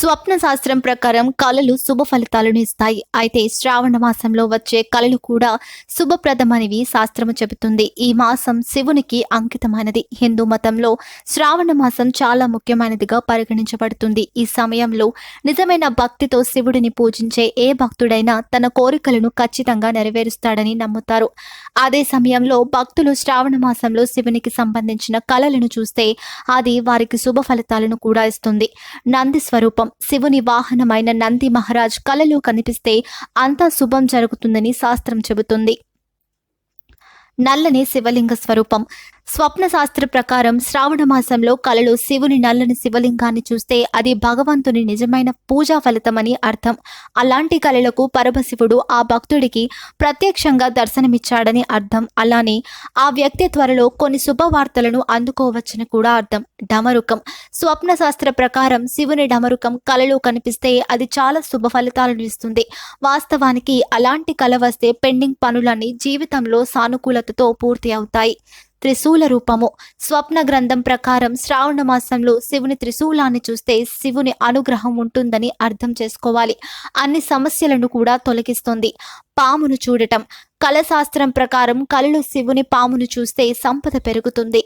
స్వప్న శాస్త్రం ప్రకారం కళలు శుభ ఫలితాలను ఇస్తాయి. అయితే శ్రావణ మాసంలో వచ్చే కళలు కూడా శుభప్రదమనివి శాస్త్రము చెబుతుంది. ఈ మాసం శివునికి అంకితమైనది. హిందూ మతంలో శ్రావణ మాసం చాలా ముఖ్యమైనదిగా పరిగణించబడుతుంది. ఈ సమయంలో నిజమైన భక్తితో శివుడిని పూజించే ఏ భక్తుడైనా తన కోరికలను ఖచ్చితంగా నెరవేరుస్తాడని నమ్ముతారు. అదే సమయంలో భక్తులు శ్రావణ మాసంలో శివునికి సంబంధించిన కళలను చూస్తే అది వారికి శుభ ఫలితాలను కూడా ఇస్తుంది. నంది స్వరూపం శివుని వాహనమైన నంది మహారాజ్ కలలో కనిపిస్తే అంతా శుభం జరుగుతుందని శాస్త్రం చెబుతుంది. నల్లని శివలింగ స్వరూపం స్వప్న శాస్త్ర ప్రకారం శ్రావణ మాసంలో కలలో శివుని నల్లని శివలింగాన్ని చూస్తే అది భగవంతుని నిజమైన పూజా ఫలితమని అర్థం. అలాంటి కళలకు పరమశివుడు ఆ భక్తుడికి ప్రత్యక్షంగా దర్శనమిచ్చాడని అర్థం. అలానే ఆ వ్యక్తి త్వరలో కొన్ని శుభవార్తలను అందుకోవచ్చని కూడా అర్థం. డమరుకం స్వప్న శాస్త్ర ప్రకారం శివుని డమరుకం కలలో కనిపిస్తే అది చాలా శుభ ఫలితాలను ఇస్తుంది. వాస్తవానికి అలాంటి కళ వస్తే పెండింగ్ పనులన్నీ జీవితంలో సానుకూలతతో పూర్తి అవుతాయి. త్రిశూల రూపము స్వప్న గ్రంథం ప్రకారం శ్రావణ మాసంలో శివుని త్రిశూలాన్ని చూస్తే శివుని అనుగ్రహం ఉంటుందని అర్థం చేసుకోవాలి. అన్ని సమస్యలను కూడా తొలగిస్తుంది. పామును చూడటం కళశాస్త్రం ప్రకారం కళలో శివుని పామును చూస్తే సంపద పెరుగుతుంది.